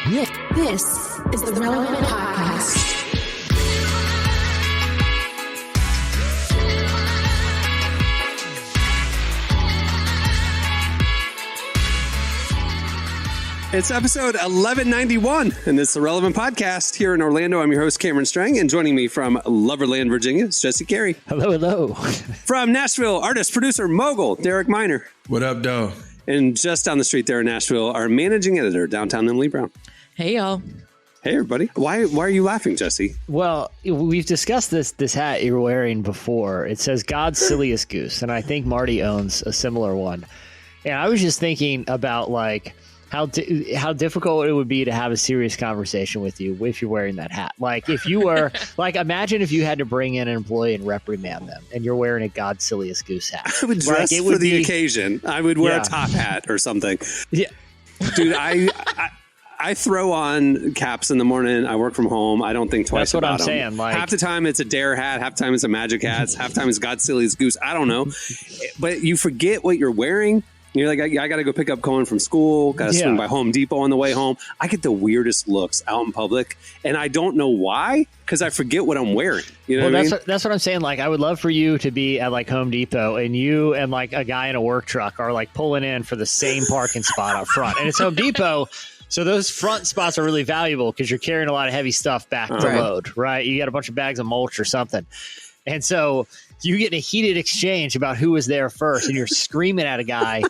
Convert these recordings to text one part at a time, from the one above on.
This is the Relevant Podcast. It's episode 1191, and it's the Relevant Podcast here in Orlando. I'm your host, Cameron Strang, and joining me from Loverland, Virginia, is Jesse Carey. Hello, hello. From Nashville, artist, producer, mogul, Derek Miner. What up, though? And just down the street there in Nashville, our managing editor, downtown Emily Brown. Hey, y'all. Hey, everybody. Why are you laughing, Jesse? Well, we've discussed this hat you're wearing before. It says God's silliest goose, and I think Marty owns a similar one. And I was just thinking about like how difficult it would be to have a serious conversation with you if you're wearing that hat. Like if you were like, imagine if you had to bring in an employee and reprimand them, and you're wearing a God's silliest goose hat. I would dress for the occasion. I would wear a top hat or something. Yeah, dude, I throw on caps in the morning. I work from home. I don't think twice about them. That's what I'm saying. Like, half the time it's a dare hat. Half the time it's a magic hat. Half the time it's God's silliest goose. I don't know. But you forget what you're wearing. You're like, I got to go pick up Cohen from school. Got to swing by Home Depot on the way home. I get the weirdest looks out in public, and I don't know why, because I forget what I'm wearing. You know what I mean? That's what I'm saying. Like, I would love for you to be at like Home Depot, and you and like a guy in a work truck are like pulling in for the same parking spot up front, and it's Home Depot. So those front spots are really valuable because you're carrying a lot of heavy stuff back to load, right? You got a bunch of bags of mulch or something. And so you get in a heated exchange about who was there first, and you're screaming at a guy,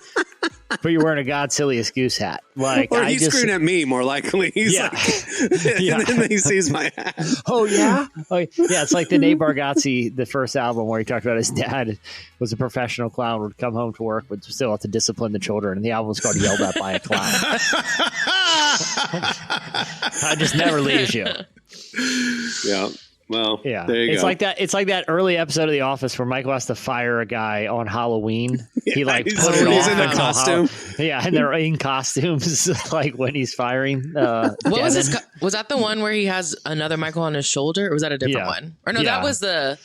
but you're wearing a God's silliest goose hat. Like, or he's screaming at me, more likely. He's like, and then he sees my hat. Oh, yeah? It's like the Nate Bargatze, the first album where he talked about his dad was a professional clown, would come home to work, but still have to discipline the children. And the album was called Yelled At by a Clown. I just never leaves you. Yeah. Well, yeah, there you go. Like that. It's like that early episode of The Office where Michael has to fire a guy on Halloween. He like he's put it off in a costume. And they're in costumes like when he's firing. What was this? Was that the one where he has another Michael on his shoulder, or was that a different one? Or no, that was the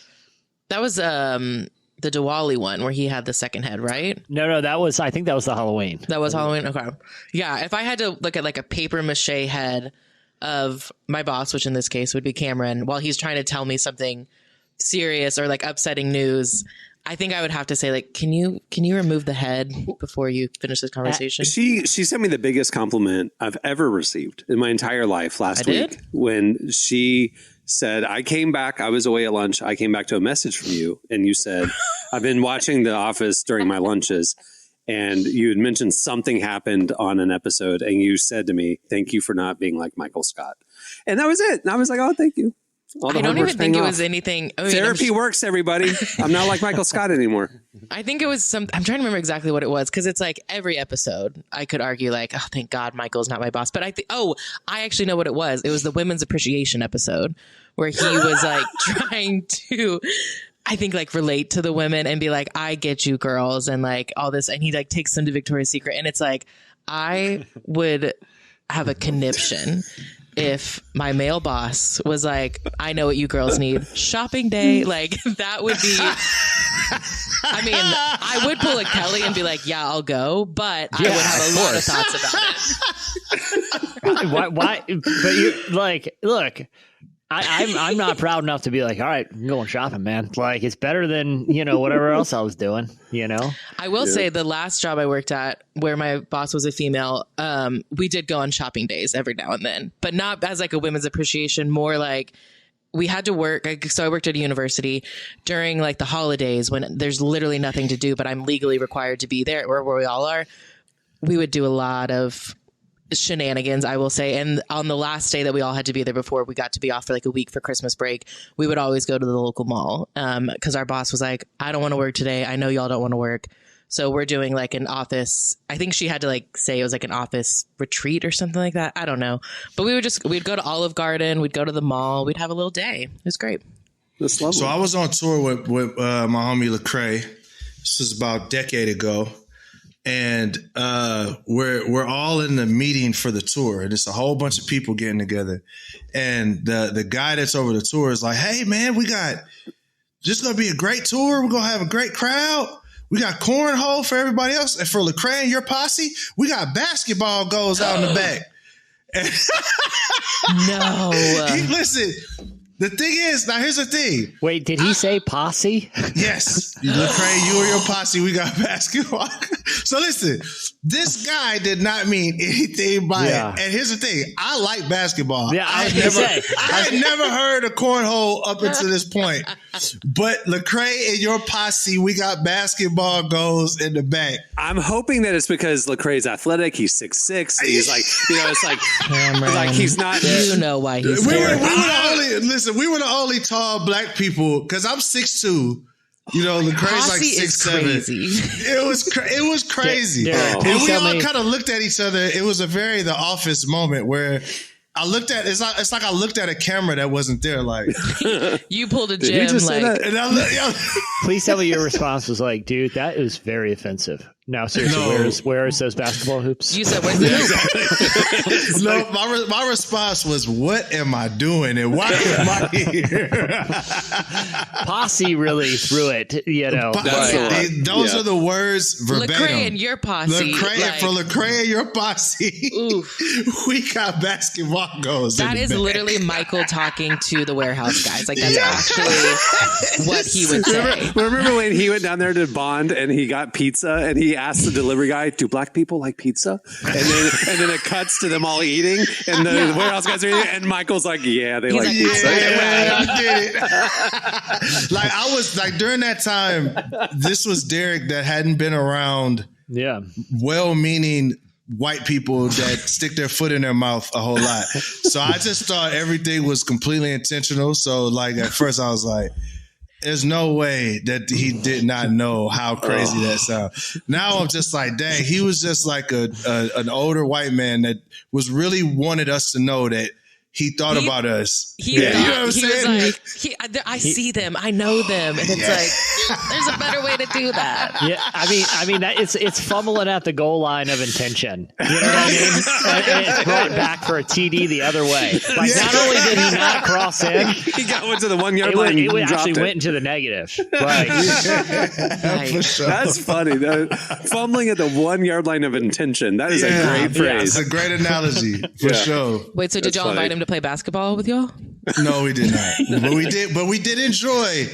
Diwali one where he had the second head, right? No, I think that was the Halloween. That was Halloween. Okay, yeah. If I had to look at like a paper mache head of my boss, which in this case would be Cameron, while he's trying to tell me something serious or like upsetting news, I think I would have to say, like, can you remove the head before you finish this conversation? She sent me the biggest compliment I've ever received in my entire life last week when she said, I came back, I was away at lunch, I came back to a message from you, and you said, I've been watching The Office during my lunches, and you had mentioned something happened on an episode, and you said to me, thank you for not being like Michael Scott. And that was it. And I was like, oh, thank you. I don't even think it was anything. Therapy works, everybody. I'm not like Michael Scott anymore. I think it was I'm trying to remember exactly what it was, because it's like every episode I could argue like, oh, thank God Michael's not my boss. But I actually know what it was. It was the women's appreciation episode where he was like trying to, I think, like relate to the women and be like, I get you girls, and like all this. And he like takes them to Victoria's Secret. And it's like, I would have a conniption if my male boss was like, I know what you girls need. Shopping day. Like that would be, I mean, I would pull a Kelly and be like, yeah, I'll go. But I would have a lot of thoughts about it. Why? But you like, look, I'm not proud enough to be like, all right, I'm going shopping, man. Like, it's better than, whatever else I was doing, I will say the last job I worked at where my boss was a female, we did go on shopping days every now and then, but not as like a women's appreciation, more like we had to work. So I worked at a university during like the holidays when there's literally nothing to do, but I'm legally required to be there, where we all are. We would do a lot of shenanigans, I will say. And on the last day that we all had to be there before we got to be off for like a week for Christmas break, we would always go to the local mall because our boss was like, I don't want to work today. I know y'all don't want to work. So we're doing like an office. I think she had to like say it was like an office retreat or something like that. I don't know. But we'd go to Olive Garden. We'd go to the mall. We'd have a little day. It was great. That's lovely. So I was on tour with my homie Lecrae. This was about a decade ago. And we're all in the meeting for the tour, and it's a whole bunch of people getting together. And the guy that's over the tour is like, "Hey man, this gonna be a great tour. We're gonna have a great crowd. We got cornhole for everybody else, and for Lecrae and your posse, we got basketball goals out in the back." No. Listen, the thing is, now here's the thing. Wait, did he say posse? Yes. Lecrae, you and your posse, we got basketball. So listen, this guy did not mean anything by it. And here's the thing. I like basketball. Yeah, I had never heard a cornhole up until this point. But Lecrae and your posse, we got basketball goals in the back. I'm hoping that it's because Lecrae's athletic. He's 6'6". He's like, it's like he's not. You know why he's there. We were the only tall black people because I'm 6'2". Lecrae's like 6'7". It was crazy. And we all kind of looked at each other. It was a very The Office moment where I looked at it's like I looked at a camera that wasn't there. Like you pulled a Jim. Please tell me your response was like, dude, that is very offensive. Now, seriously, where is those basketball hoops? You said, where's the hoop? No, my response was, what am I doing and why am I here? Posse really threw it, Those are the words verbatim. Lecrae and your posse. For Lecrae and your posse, we got basketball goals. That is literally Michael talking to the warehouse guys. Like, that's actually what he would say. Remember when he went down there to Bond and he got pizza and he asked the delivery guy, do black people like pizza? And then it cuts to them all eating and the warehouse guys are eating and Michael's like, they like pizza. I did it. Like I was like during that time, this was Derek that hadn't been around well-meaning white people that stick their foot in their mouth a whole lot. So I just thought everything was completely intentional. So like at first I was like, there's no way that he did not know how crazy that sounds. Now I'm just like, dang, he was just like an older white man that was really wanted us to know that he thought about us. You know what I'm saying? Was like, I see them, I know them, and it's like, there's a better way to do that. Yeah, I mean that it's fumbling at the goal line of intention. You know what I mean? And it's brought back for a TD the other way. Like not only did he not cross in, he went to the 1 yard line. It actually went into the negative. Right. For sure. That's funny. Fumbling at the 1 yard line of intention. That is a great phrase. It's a great analogy for sure. Wait, so did y'all invite him to play basketball with y'all? No, we did not. But we did enjoy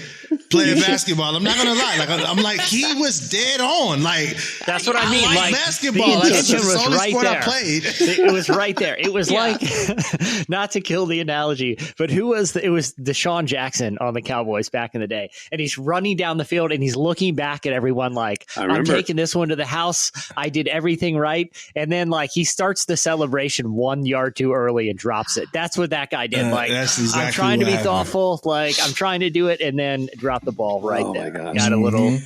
playing basketball. I'm not gonna lie. Like I'm like he was dead on. Like that's what I mean. Like basketball. The intention was right there. I played. It was right there. It was like not to kill the analogy, but it was Deshaun Jackson on the Cowboys back in the day, and he's running down the field and he's looking back at everyone like I'm taking this one to the house. I did everything right, and then like he starts the celebration 1 yard too early and drops it. That's what that guy did. Like that's exactly I'm trying to be happened. Thoughtful. Like I'm trying to do it, and then drop the ball right there. My gosh. Got a little,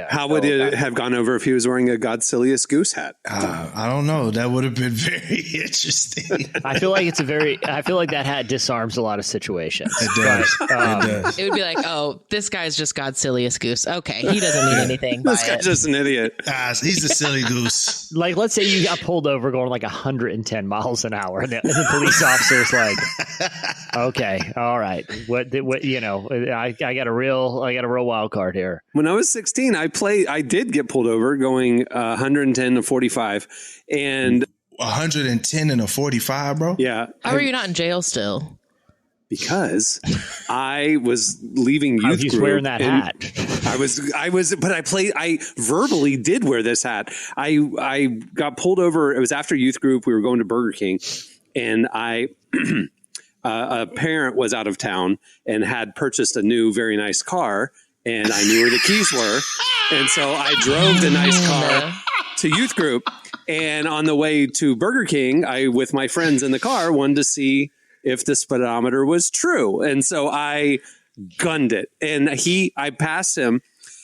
How would it have gone over if he was wearing a Godzillious goose hat? I don't know. That would have been very interesting. I feel like that hat disarms a lot of situations. It does. But, it does. It would be like, oh, this guy's just Godzillious goose. Okay, he doesn't mean anything by This guy's it. just an idiot. He's a silly goose. Like, let's say you got pulled over going like 110 miles an hour, and the police officer's like, "Okay, all right, what I got a real wild card here." When I was 16, I did get pulled over going 110 to 45, and 110 and a 45, bro. Yeah. How are you not in jail still? Because I was leaving youth He's group. wearing that hat. I verbally did wear this hat. I got pulled over. It was after youth group. We were going to Burger King, and a parent was out of town and had purchased a new, very nice car, and I knew where the keys were. And so I drove the nice car to youth group. And on the way to Burger King, I, with my friends in the car, wanted to see if the speedometer was true. And so I gunned it. And I passed him.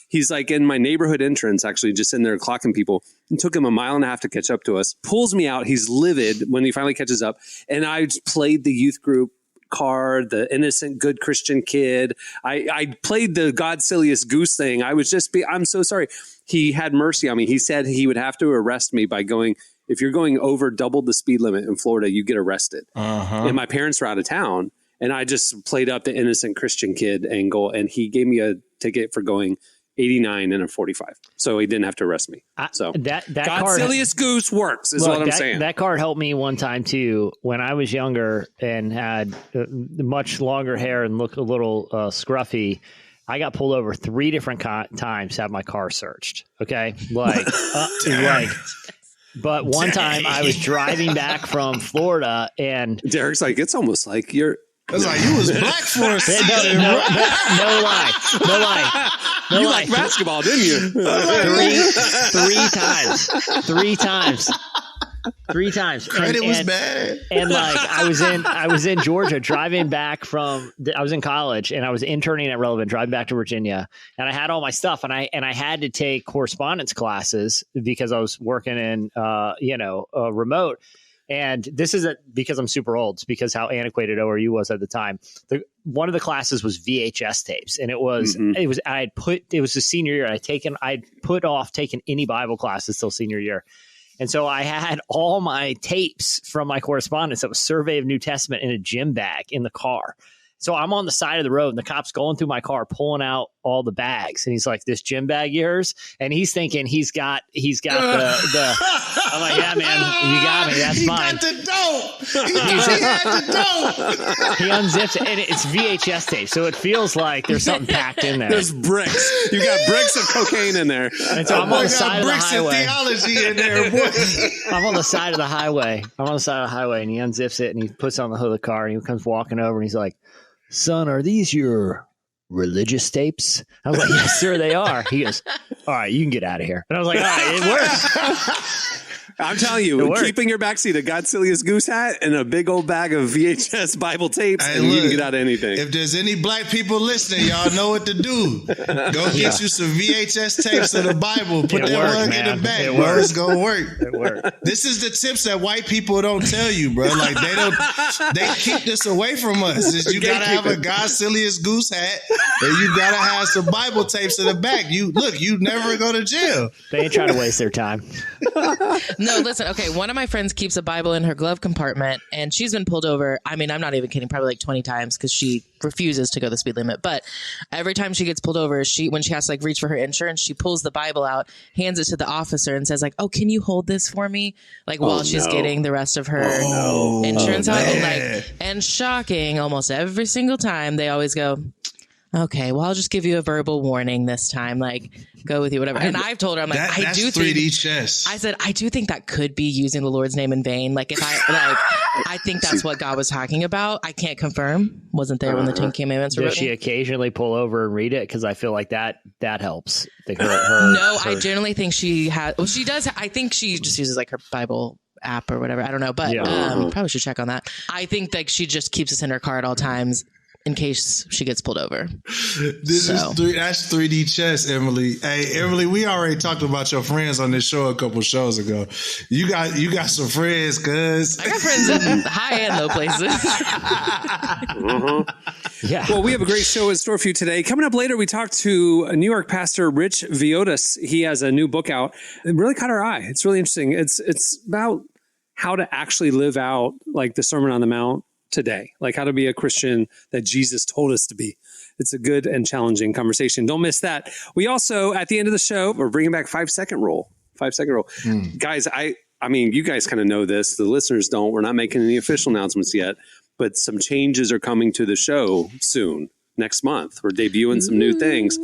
He's like in my neighborhood entrance, actually just in there clocking people. It took him a mile and a half to catch up to us. Pulls me out. He's livid when he finally catches up. And I played the youth group card, the innocent, good Christian kid. I played the Godzillious goose thing. I'm so sorry. He had mercy on me. He said he would have to arrest me by going, if you're going over double the speed limit in Florida, you get arrested. And my parents were out of town, and I just played up the innocent Christian kid angle, and he gave me a ticket for going 89 and a 45. So he didn't have to arrest me. So that Godsilius Goose works is what I'm saying. That card helped me one time too. When I was younger and had much longer hair and looked a little scruffy, I got pulled over 3 different times to have my car searched. Okay. But one time I was driving back from Florida and Derek's like, it's almost like you're. I was like, you was black for a second. No lie. You like basketball, didn't you? Three times. Credit was bad. And like I was in Georgia driving back I was in college and I was interning at Relevant, driving back to Virginia, and I had all my stuff and I had to take correspondence classes because I was working in remote. And this isn't because I'm super old, it's because how antiquated ORU was at the time. One of the classes was VHS tapes, and it was the senior year. I'd put off taking any Bible classes till senior year. And so I had all my tapes from my correspondence that was Survey of New Testament in a gym bag in the car. So I'm on the side of the road and the cop's going through my car, pulling out all the bags. And he's like, this gym bag yours? And he's thinking he's got the I'm like, yeah, man, you got me. That's mine. Got the dope. He had the dope. He unzips it and it's VHS tape. So it feels like there's something packed in there. There's bricks. You got bricks of cocaine in there. And so I'm on the side of the highway. Theology in there, boy. I'm on the side of the highway. And he unzips it and he puts it on the hood of the car and he comes walking over and he's like, son, are these your religious tapes? I was like, yes, sir, they are. He goes, all right, you can get out of here. And I was like, all right, it works. I'm telling you, keeping your backseat a Godsilius Goose hat and a big old bag of VHS Bible tapes, and you can get out of anything. If there's any black people listening, y'all know what to do. Go get you some VHS tapes of the Bible. Put that one in the back, bro. It's going to work. It worked. This is the tips that white people don't tell you, bro. Like, they keep this away from us. You got to have a Godsilius Goose hat, and you got to have some Bible tapes in the back. You never go to jail. They ain't trying to waste their time. No, listen. Okay, one of my friends keeps a Bible in her glove compartment, and she's been pulled over. I mean, I'm not even kidding. Probably like 20 times because she refuses to go the speed limit. But every time she gets pulled over, when she has to like reach for her insurance, she pulls the Bible out, hands it to the officer, and says like, "Oh, can you hold this for me?" Like while she's getting the rest of her insurance out. And shocking, almost every single time they always go, okay, well, I'll just give you a verbal warning this time. Like, go with you, whatever. And I've told her, I'm like, that's 3D chess. I said, I do think that could be using the Lord's name in vain. Like, if I think that's what God was talking about. I can't confirm. Wasn't there when the 10 Commandments were written. Does she occasionally pull over and read it? Because I feel like that helps. I generally think she has. Well, she does. I think she just uses like her Bible app or whatever. I don't know, but probably should check on that. I think like she just keeps this in her car at all times in case she gets pulled over. That's 3D chess, Emily. Hey, Emily, we already talked about your friends on this show a couple shows ago. You got some friends, cuz. I got friends in high and low places. Yeah. Well, we have a great show in store for you today. Coming up later, we talked to a New York pastor, Rich Villodas. He has a new book out. It really caught our eye. It's really interesting. It's about how to actually live out like the Sermon on the Mount today, like how to be a Christian that Jesus told us to be. It's a good and challenging conversation. Don't miss that. We also, at the end of the show, we're bringing back 5-second rule. 5-second rule. Guys, I mean, you guys kind of know this. The listeners don't. We're not making any official announcements yet, but some changes are coming to the show soon, next month. We're debuting some new things.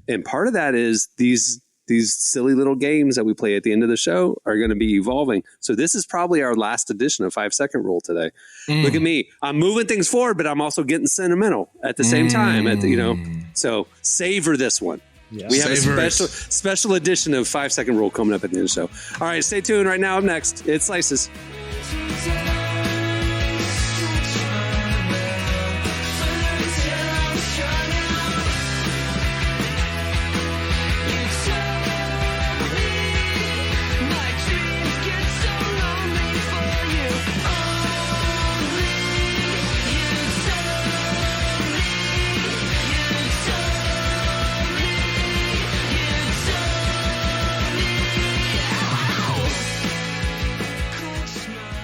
And part of that is these silly little games that we play at the end of the show are going to be evolving. So this is probably our last edition of 5-second rule today. Look at me. I'm moving things forward, but I'm also getting sentimental at the same time. So savor this one. Yeah. We have a special edition of 5-second rule coming up at the end of the show. All right, stay tuned. Right now, up next, it's Slices.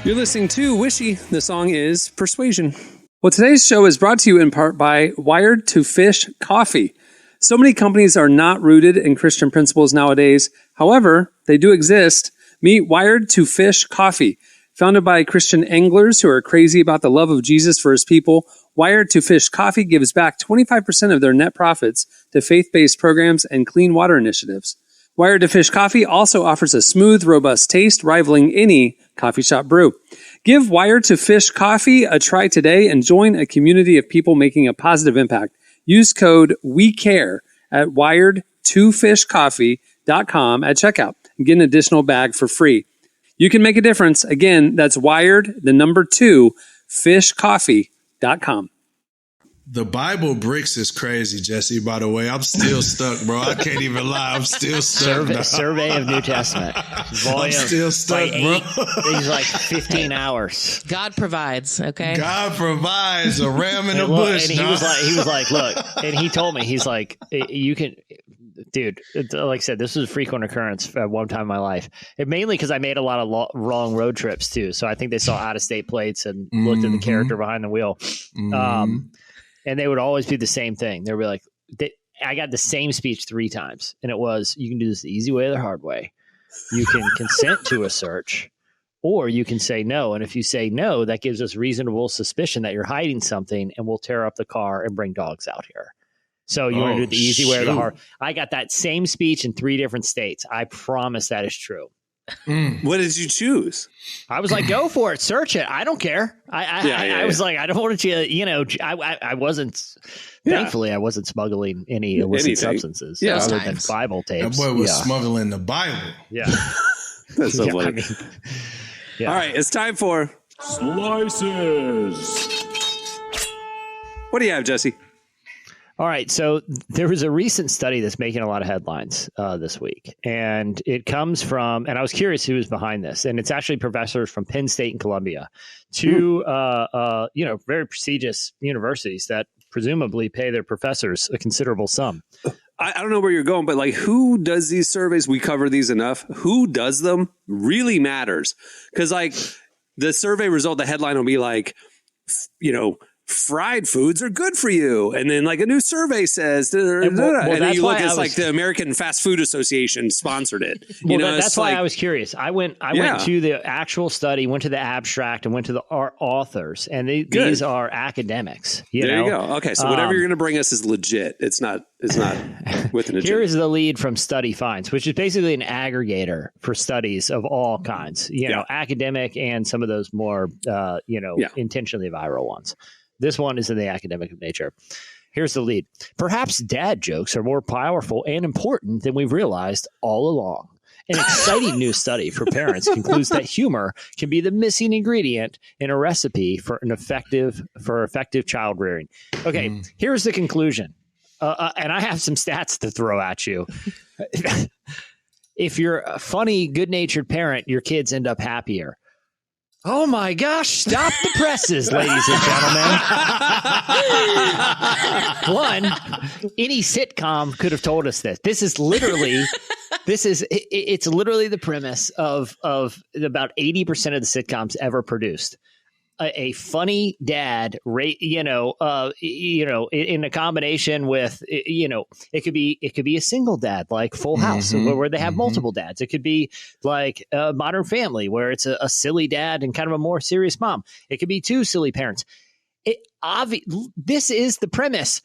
You're listening to Wishy. The song is Persuasion. Well, today's show is brought to you in part by Wired to Fish Coffee. So many companies are not rooted in Christian principles nowadays. However, they do exist. Meet Wired to Fish Coffee. Founded by Christian anglers who are crazy about the love of Jesus for his people, Wired to Fish Coffee gives back 25% of their net profits to faith-based programs and clean water initiatives. Wired to Fish Coffee also offers a smooth, robust taste rivaling any coffee shop brew. Give Wired to Fish Coffee a try today and join a community of people making a positive impact. Use code WECARE at wired2fishcoffee.com at checkout and get an additional bag for free. You can make a difference. Again, that's wired, 2, fishcoffee.com. The Bible bricks is crazy, Jesse, by the way. I'm still stuck, bro. I can't even lie. I'm still stuck. Survey of New Testament. I'm still stuck, bro. It's like 15 hours. God provides, okay? God provides a ram in the bush. And he was like, look, and he told me, he's like, you can, dude, like I said, this was a frequent occurrence at one time in my life. And mainly because I made a lot of wrong road trips too. So I think they saw out-of-state plates and looked at the character behind the wheel. And they would always be the same thing. They would be like, I got the same speech 3 times. And it was, you can do this the easy way or the hard way. You can consent to a search, or you can say no. And if you say no, that gives us reasonable suspicion that you're hiding something, and we'll tear up the car and bring dogs out here. So you want to do it the easy way or the hard. I got that same speech in 3 different states. I promise that is true. What did you choose? I was like, go for it. Search it. I don't care. I was like, I don't want you, I wasn't, thankfully, I wasn't smuggling any illicit substances other than Bible tapes. That boy was smuggling the Bible. Yeah. That's so funny. All right, it's time for Slices. What do you have, Jesse? All right. So there was a recent study that's making a lot of headlines this week, and it comes from, and I was curious who was behind this, and it's actually professors from Penn State and Columbia, 2 very prestigious universities that presumably pay their professors a considerable sum. I don't know where you're going, but like, who does these surveys? We cover these enough. Who does them really matters. Because like the survey result, the headline will be like, fried foods are good for you. And then like a new survey says, and then you look, it's like the American Fast Food Association sponsored it. That's why I was curious. I went to the actual study, went to the abstract, and went to the authors. And these are academics. There you go. Okay. So whatever you're going to bring us is legit. It's not with an agenda. Here is the lead from Study Finds, which is basically an aggregator for studies of all kinds, academic and some of those more, intentionally viral ones. This one is in the academic of nature. Here's the lead. Perhaps dad jokes are more powerful and important than we've realized all along. An exciting new study for parents concludes that humor can be the missing ingredient in a recipe for effective child rearing. Okay, here's the conclusion. And I have some stats to throw at you. If you're a funny, good-natured parent, your kids end up happier. Oh my gosh, stop the presses, ladies and gentlemen. One, any sitcom could have told us this. It's literally the premise of about 80% of the sitcoms ever produced. A funny dad, in a combination with, it could be a single dad like Full House, where they have multiple dads. It could be like Modern Family, where it's a silly dad and kind of a more serious mom. It could be 2 silly parents. This is the premise.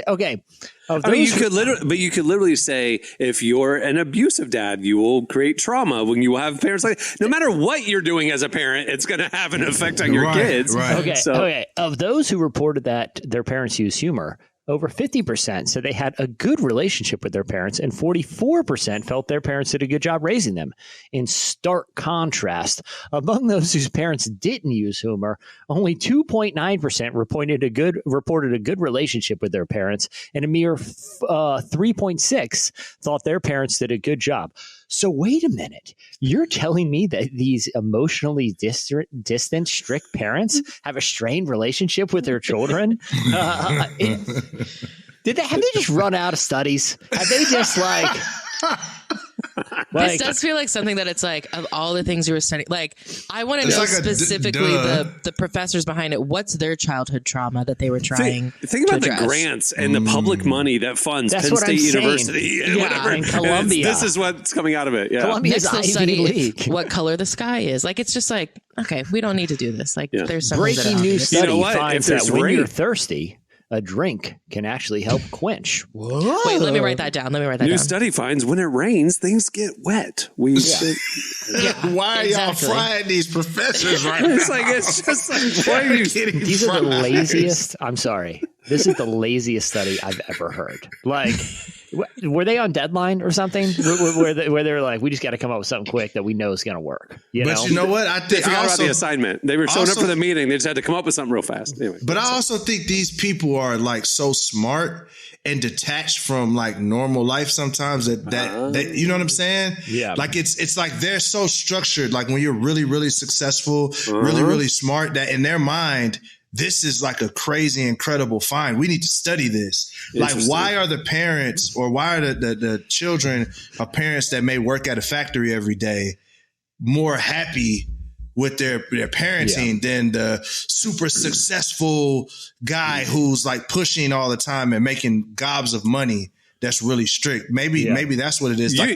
Okay. You could literally say, if you're an abusive dad, you will create trauma when you have parents like, no matter what you're doing as a parent, it's going to have an effect on your kids. Right. Okay. Of those who reported that their parents use humor, over 50% said they had a good relationship with their parents, and 44% felt their parents did a good job raising them. In stark contrast, among those whose parents didn't use humor, only 2.9% reported a good relationship with their parents, and a mere 3.6% thought their parents did a good job. So wait a minute. You're telling me that these emotionally distant, strict parents have a strained relationship with their children? Have they just run out of studies? Have they just like... This does feel like something that it's like, of all the things you were studying, like, I want to know like specifically the professors behind it. What's their childhood trauma that they were trying think about to the grants and the public money that funds Penn State University and whatever. And Columbia. This is what's coming out of it. Yeah. Columbia's Ivy League. What color the sky is. Like, it's just like, okay, we don't need to do this. Like, there's some breaking news study finds that when rain, you're thirsty, a drink can actually help quench. Whoa. Wait, let me write that down. New study finds when it rains, things get wet. Why are y'all frying these professors right now? It's just like, why are you kidding? These are the laziest. I'm sorry. This is the laziest study I've ever heard. Like, were they on deadline or something? Where they're like, we just got to come up with something quick that we know is going to work. You know what? I think they forgot about the assignment. They were showing up for the meeting. They just had to come up with something real fast. Anyway, but I also think these people are like so smart and detached from like normal life sometimes that you know what I'm saying? Yeah. Like it's like they're so structured. Like when you're really, really successful, really, really smart, that in their mind, this is like a crazy, incredible find. We need to study this. Like, why are the parents or why are the children of parents that may work at a factory every day more happy with their parenting than the super successful guy who's like pushing all the time and making gobs of money? That's really strict. Maybe that's what it is. I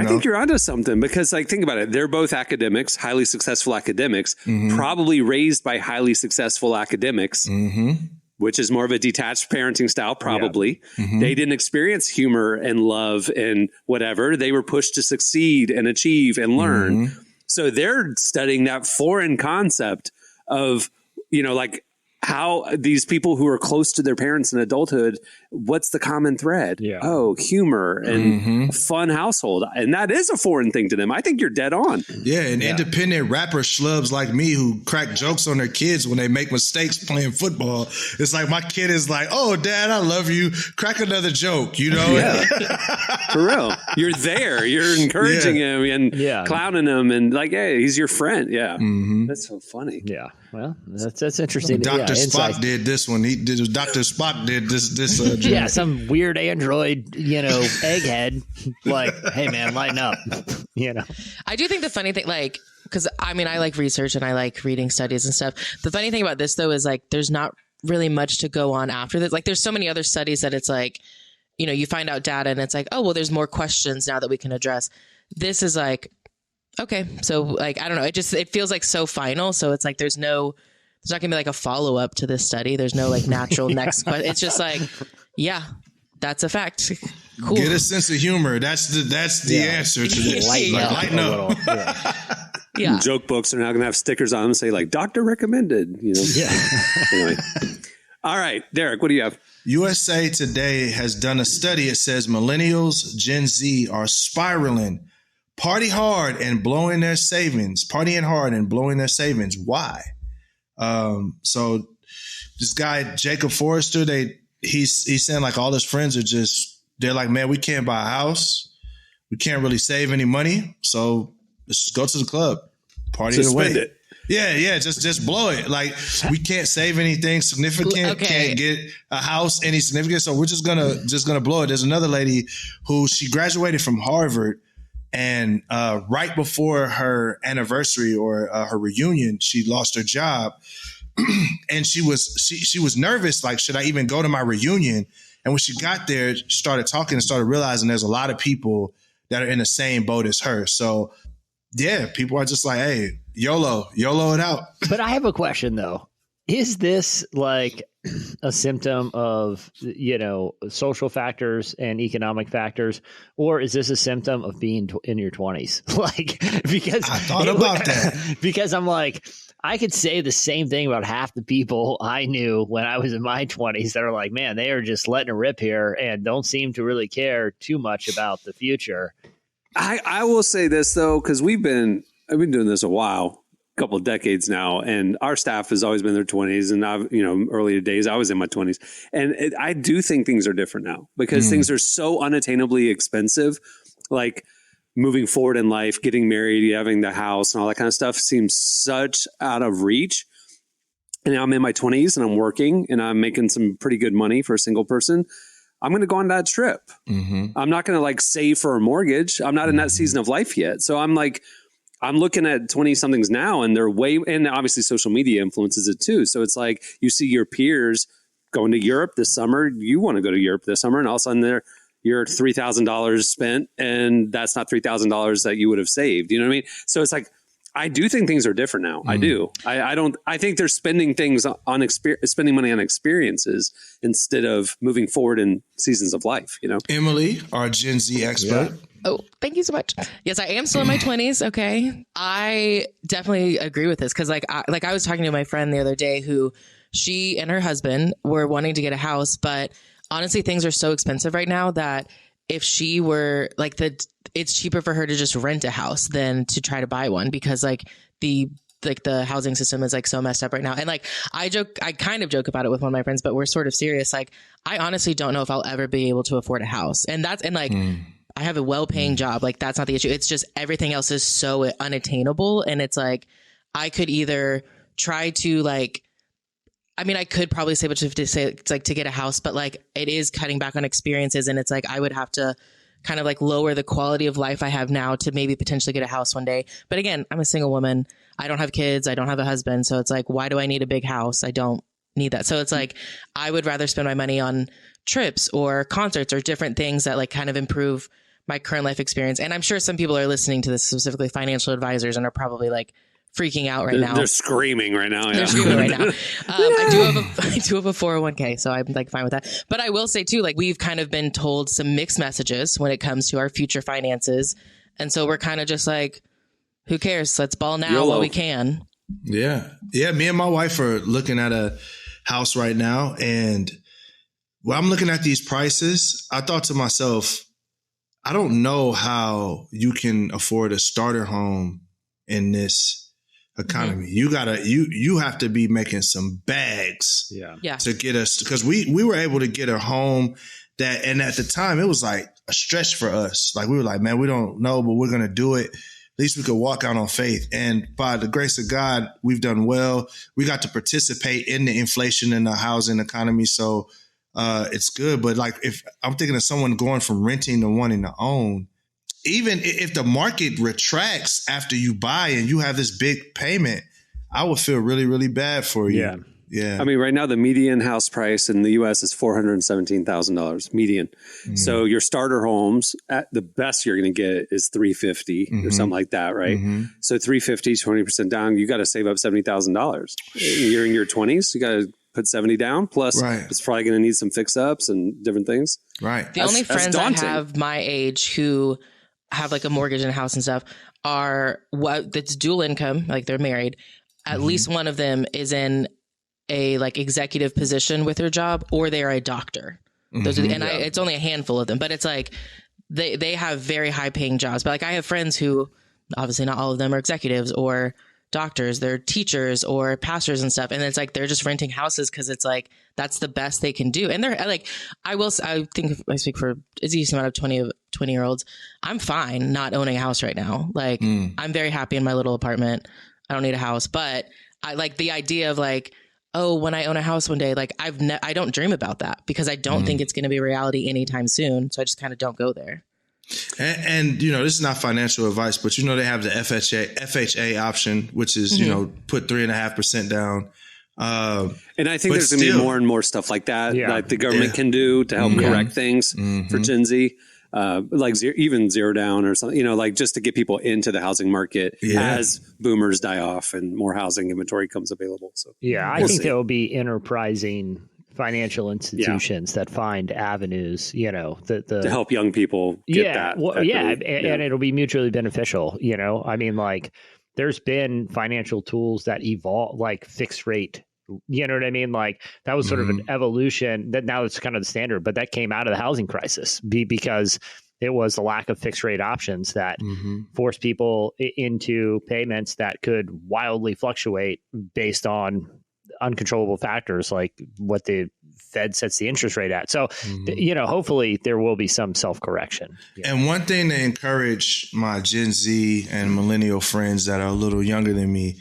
think you're onto something because, like, think about it. They're both academics, highly successful academics, probably raised by highly successful academics, which is more of a detached parenting style, probably. Yeah. They didn't experience humor and love and whatever. They were pushed to succeed and achieve and learn. So they're studying that foreign concept of, like, how these people who are close to their parents in adulthood, what's the common thread? Yeah. Oh, humor and a fun household. And that is a foreign thing to them. I think you're dead on. Yeah. And independent rapper schlubs like me who crack jokes on their kids when they make mistakes playing football. It's like my kid is like, oh, Dad, I love you. Crack another joke, Yeah. For real. You're there. You're encouraging him and clowning him and like, hey, he's your friend. Yeah. That's so funny. Yeah. Well, that's interesting. Dr. Spock did this one. Dr. Spock did this. Some weird android, egghead. Like, hey man, lighten up. I do think the funny thing, like, because I like research and I like reading studies and stuff. The funny thing about this though is like, there's not really much to go on after this. Like, there's so many other studies that it's like, you find out data and it's like, oh well, there's more questions now that we can address. This is like, okay, so like, I don't know. It feels like so final. So it's like, there's not gonna be like a follow up to this study. There's no like natural next question. It's just like, yeah, that's a fact. Cool. Get a sense of humor. That's the answer to this. Lighten up. Yeah. Joke books are now gonna have stickers on them say like doctor recommended. Anyway. All right, Derek, what do you have? USA Today has done a study. It says millennials, Gen Z are spiraling. Partying hard and blowing their savings. Why? So this guy, Jacob Forrester, he's saying like all his friends they're like, man, we can't buy a house. We can't really save any money. So let's just go to the club, party it away. It. Yeah. Just blow it. Like we can't save anything significant. Okay. Can't get a house any significant. So we're just gonna blow it. There's another lady who she graduated from Harvard. And right before her anniversary or her reunion, she lost her job, and she was nervous. Like, should I even go to my reunion? And when she got there, she started talking and started realizing there's a lot of people that are in the same boat as her. So, yeah, people are just like, hey, YOLO it out. But I have a question though. Is this like a symptom of, social factors and economic factors, or is this a symptom of being in your 20s? Like, because I thought about that. Because I'm like, I could say the same thing about half the people I knew when I was in my 20s that are like, man, they are just letting it rip here and don't seem to really care too much about the future. I will say this though, because I've been doing this a while. Couple of decades now, and our staff has always been in their 20s, and earlier days I was in my 20s, and I do think things are different now because things are so unattainably expensive. Like moving forward in life, getting married, having the house and all that kind of stuff seems such out of reach. And now I'm in my 20s and I'm working and I'm making some pretty good money for a single person. I'm going to go on that trip. I'm not going to like save for a mortgage. I'm not in that season of life yet. So I'm looking at 20 somethings now, and and obviously social media influences it too. So it's like you see your peers going to Europe this summer. You want to go to Europe this summer, and all of a sudden you're $3,000 spent, and that's not $3,000 that you would have saved. You know what I mean? So it's like, I do think things are different now. I do. I think they're spending spending money on experiences instead of moving forward in seasons of life, you know? Emily, our Gen Z expert. Yeah. Oh, thank you so much. Yes, I am still in my 20s. Okay. I definitely agree with this. Cause I was talking to my friend the other day who she and her husband were wanting to get a house, but honestly, things are so expensive right now that if she were like it's cheaper for her to just rent a house than to try to buy one, because the housing system is like so messed up right now. And like, I kind of joke about it with one of my friends, but we're sort of serious. Like, I honestly don't know if I'll ever be able to afford a house. And I have a well-paying job. Like, that's not the issue. It's just everything else is so unattainable. And it's like, I could either try to I could probably say, but it's like to get a house, but like it is cutting back on experiences. And it's like, I would have to kind of like lower the quality of life I have now to maybe potentially get a house one day. But again, I'm a single woman. I don't have kids. I don't have a husband. So it's like, why do I need a big house? I don't need that. So it's like, I would rather spend my money on trips or concerts or different things that like kind of improve my current life experience. And I'm sure some people are listening to this, specifically financial advisors, and are probably like freaking out right now. They're screaming right now. Yeah. They're screaming right now. I do have a 401k, so I'm like fine with that. But I will say too, like we've kind of been told some mixed messages when it comes to our future finances. And so we're kind of just like, who cares? Let's ball now while we can. Yeah. Yeah. Me and my wife are looking at a house right now. And while I'm looking at these prices, I thought to myself, I don't know how you can afford a starter home in this economy. You have to be making some bags to get us, because we were able to get a home that, and at the time it was like a stretch for us. Like we were like, man, we don't know, but we're going to do it. At least we could walk out on faith. And by the grace of God, we've done well. We got to participate in the inflation in the housing economy. So it's good. But like, if I'm thinking of someone going from renting to wanting to own, even if the market retracts after you buy and you have this big payment, I would feel really, really bad for you. Yeah. Yeah. I mean, right now the median house price in the U.S. is $417,000 median. So your starter homes, at the best you're going to get is $350 or something like that, right? So $350, 20% down, you got to save up $70,000. You're in your 20s, you got to put 70 down. Plus, it's probably going to need some fix ups and different things. Right. The only friends I have my age who have like a mortgage and a house and stuff are that's dual income, like they're married. At least one of them is in a like executive position with their job, or they are a doctor. Those are it's only a handful of them, but it's like they have very high paying jobs. But like I have friends who, obviously not all of them are executives or doctors, they're teachers or pastors and stuff. And it's like, they're just renting houses because it's like, that's the best they can do. And they're like, I think if I speak for a decent amount of 20-year-olds, I'm fine not owning a house right now. Like I'm very happy in my little apartment. I don't need a house, but I like the idea of like, oh, when I own a house one day, like I don't dream about that because I don't think it's going to be a reality anytime soon. So I just kind of don't go there. And you know, this is not financial advice, but you know, they have the FHA option, which is, you know, put 3.5% down. And I think there's going to be more and more stuff like that, like the government can do to help correct things for Gen Z, like even zero down or something, you know, like just to get people into the housing market as boomers die off and more housing inventory comes available. So I think there will be enterprising financial institutions that find avenues, you know, to help young people get that. And it'll be mutually beneficial, you know. I mean, like there's been financial tools that evolve, like fixed rate, you know what I mean? Like that was sort of an evolution that now it's kind of the standard, but that came out of the housing crisis because it was the lack of fixed rate options that forced people into payments that could wildly fluctuate based on uncontrollable factors like what the Fed sets the interest rate at. So, you know, hopefully there will be some self-correction. And one thing to encourage my Gen Z and millennial friends that are a little younger than me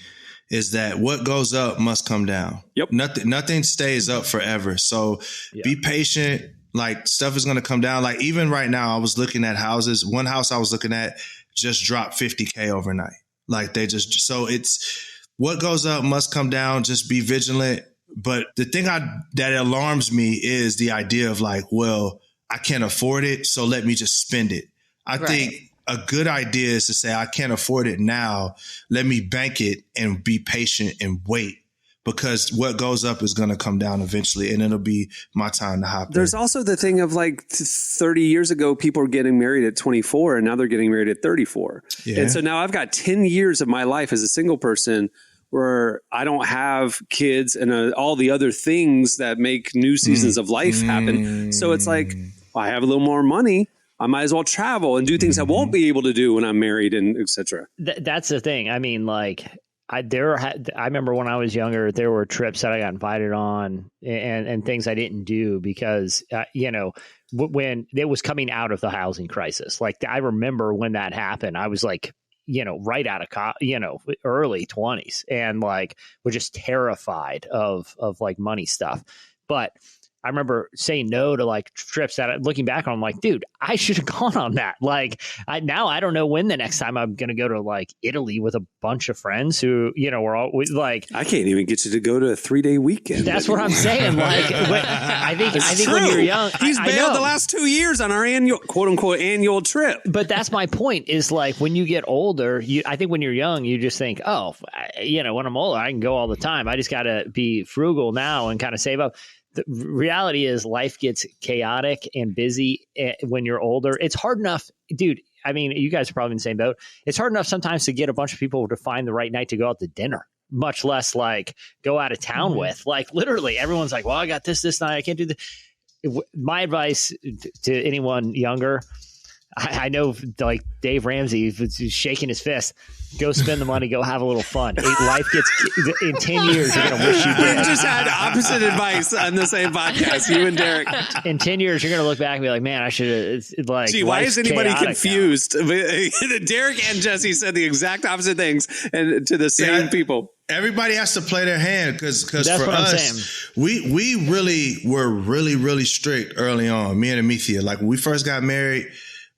is that what goes up must come down. Yep. Nothing stays up forever. So be patient. Like stuff is going to come down. Like even right now, I was looking at houses. One house I was looking at just dropped $50K overnight. Like so it's what goes up must come down. Just be vigilant. But the thing that alarms me is the idea of like, well, I can't afford it, so let me just spend it. I think a good idea is to say, I can't afford it now. Let me bank it and be patient and wait. Because what goes up is going to come down eventually, and it'll be my time to hop in. There's also the thing of like 30 years ago, people were getting married at 24, and now they're getting married at 34. Yeah. And so now I've got 10 years of my life as a single person where I don't have kids and all the other things that make new seasons of life happen. So it's like, I have a little more money. I might as well travel and do things I won't be able to do when I'm married and et cetera. That's the thing. I mean, like, I remember when I was younger, there were trips that I got invited on and things I didn't do because, when it was coming out of the housing crisis. Like, I remember when that happened, I was like, right out of, early 20s and like, was just terrified of like money stuff. But I remember saying no to like trips that looking back on, I'm like, dude, I should have gone on that. Like now I don't know when the next time I'm going to go to like Italy with a bunch of friends who, we're all like, I can't even get you to go to a 3-day weekend. That's what I'm saying. Like, I think when you're young, he's bailed the last 2 years on our annual quote unquote annual trip. But that's my point is like, when you get older, I think when you're young, you just think, oh, when I'm older, I can go all the time. I just got to be frugal now and kind of save up. The reality is life gets chaotic and busy when you're older. It's hard enough, dude. I mean, you guys are probably in the same boat. It's hard enough sometimes to get a bunch of people to find the right night to go out to dinner, much less like go out of town with. Like literally everyone's like, well, I got this night. I can't do this. My advice to anyone younger, I know like Dave Ramsey is shaking his fist. Go spend the money. Go have a little fun. Life gets in 10 years. You're gonna wish you did. We just had opposite advice on the same podcast. You and Derek. In 10 years, you're gonna look back and be like, "Man, I should have." Like, gee, why is anybody confused? Derek and Jesse said the exact opposite things and to the same people. Everybody has to play their hand because for us, we really were really strict early on. Me and Amithia, like when we first got married.